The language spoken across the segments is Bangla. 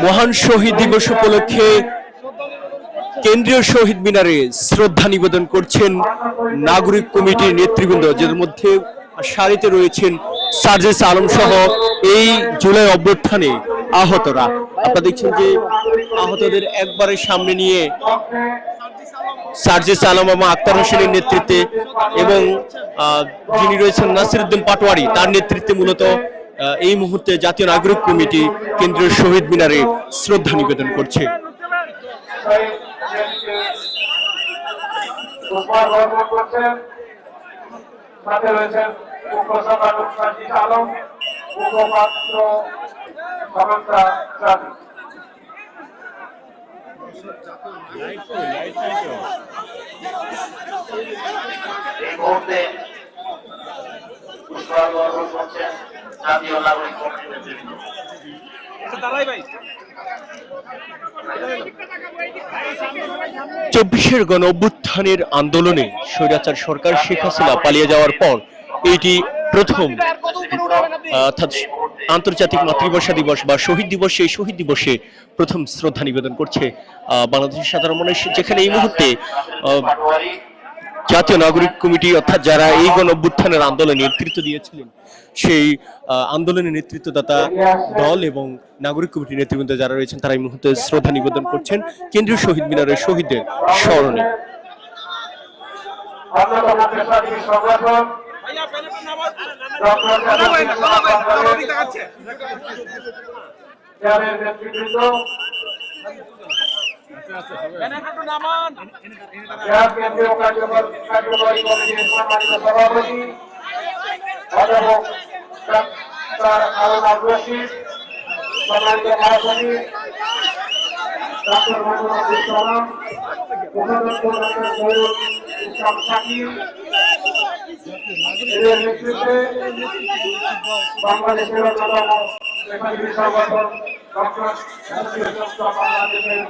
মহান শহীদ দিবস উপলক্ষে কেন্দ্রীয় শহীদ মিনারে শ্রদ্ধা নিবেদন করছেন নাগরিক কমিটির নেতৃবৃন্দ, যাদের মধ্যে সারিতে রয়েছেন সার্জিস আলম সহ এই জুলাই অভ্যুত্থানে আহতরা। আপনারা দেখছেন যে আহতদের একবারে সামনে নিয়ে সার্জিস আলম এবং আক্তার হোসেনের নেতৃত্বে এবং যিনি রয়েছেন নাসিরউদ্দিন পাটোয়ারি তার নেতৃত্বে মূলত এই মুহূর্তে জাতীয় নাগরিক কমিটি কেন্দ্রীয় শহীদ মিনারে শ্রদ্ধা নিবেদন করছে। জাতীয় নাগরিক কমিটি ২৪-এর গণ অভ্যুত্থানের আন্দোলনে স্বৈরাচার সরকার শেখ হাসিনা পালিয়ে যাওয়ার পর এটি প্রথম অর্থাৎ আন্তর্জাতিক মাতৃভাষা দিবস বা শহীদ দিবস। এই শহীদ দিবসে প্রথম শ্রদ্ধা নিবেদন করছে বাংলাদেশের সাধারণ মানুষ, যেখানে এই মুহূর্তে জাতীয় নাগরিক কমিটি অর্থাৎ যারা এই গণ অভ্যুত্থানের আন্দোলনে নেতৃত্ব দিয়েছিলেন সেই আন্দোলনের নেতৃত্বদাতা দল এবং নাগরিক কমিটির নেতৃবৃন্দ যারা রয়েছেন তারা এই মুহূর্তে শ্রদ্ধা নিবেদন করছেন কেন্দ্রীয় শহীদ মিনারের শহীদদের স্মরণে। কেন্দ্রীয় কার্যকরী কমিটির সম্মানিত সভাপতি অধ্যাপক ডাক্তার হারুন আব্দুর রশিদ, সম্মানিত মহাসচিব ডক্টর মোহাম্মদ আব্দুল সালাম, উপাধ্যক্ষ ডক্টর সৈয়দ ইসলাম শাকির, এদের নেতৃত্বে বাংলাদেশের অন্যতম পেশাজীবী সংগঠন ডক্টর বাংলাদেশের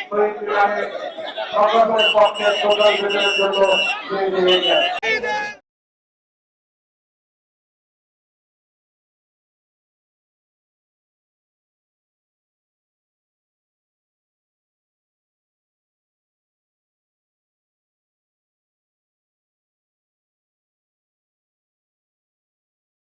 শহীদ মিনারে সকলের পক্ষে শ্রদ্ধা নিবেদনের জন্য